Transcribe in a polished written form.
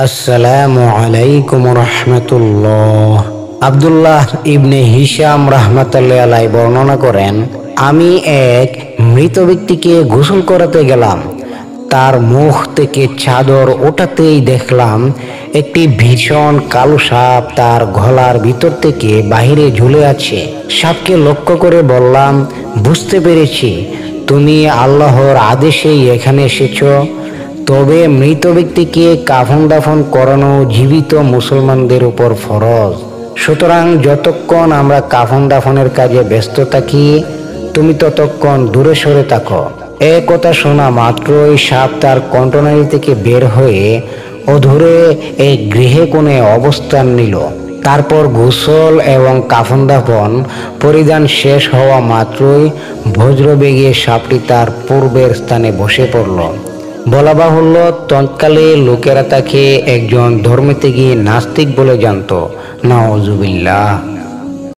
আসসালামু আলাইকুম রহমতুল্লাহ। আব্দুল্লাহ ইবনে হিশাম রাহমাতুল্লাহ আলাইহি বর্ণনা করেন, আমি এক মৃত ব্যক্তিকে গোসল করাতে গেলাম। তার মুখ থেকে চাদর ওঠাতেই দেখলাম একটি ভীষণ কালো সাপ তার গলার ভিতর থেকে বাহিরে ঝুলে আছে। সাপকে লক্ষ্য করে বললাম, বুঝতে পেরেছি তুমি আল্লাহর আদেশেই এখানে এসেছো। তবে মৃত ব্যক্তিকে কাফন দাফন করানো জীবিত মুসলমানদের উপর ফরজ। সুতরাং যতক্ষণ আমরা কাফন দাফনের কাজে ব্যস্ত থাকি, তুমি ততক্ষণ দূরে সরে থাকো। এ কথা শোনা মাত্রই সাপ তার কণ্ঠনালী থেকে বের হয়ে অধূরে এক গৃহে কোণে অবস্থান নিল। তারপর গোসল এবং কাফন দাফন পরিধান শেষ হওয়া মাত্রই বজ্রবেগে সাপটি তার পূর্বের স্থানে বসে পড়ল। বলা বাহুল্য, তৎকালে লোকেরা তাকে একজন ধর্মত্যাগী নাস্তিক বলে জানত। নাউজুবিল্লাহ।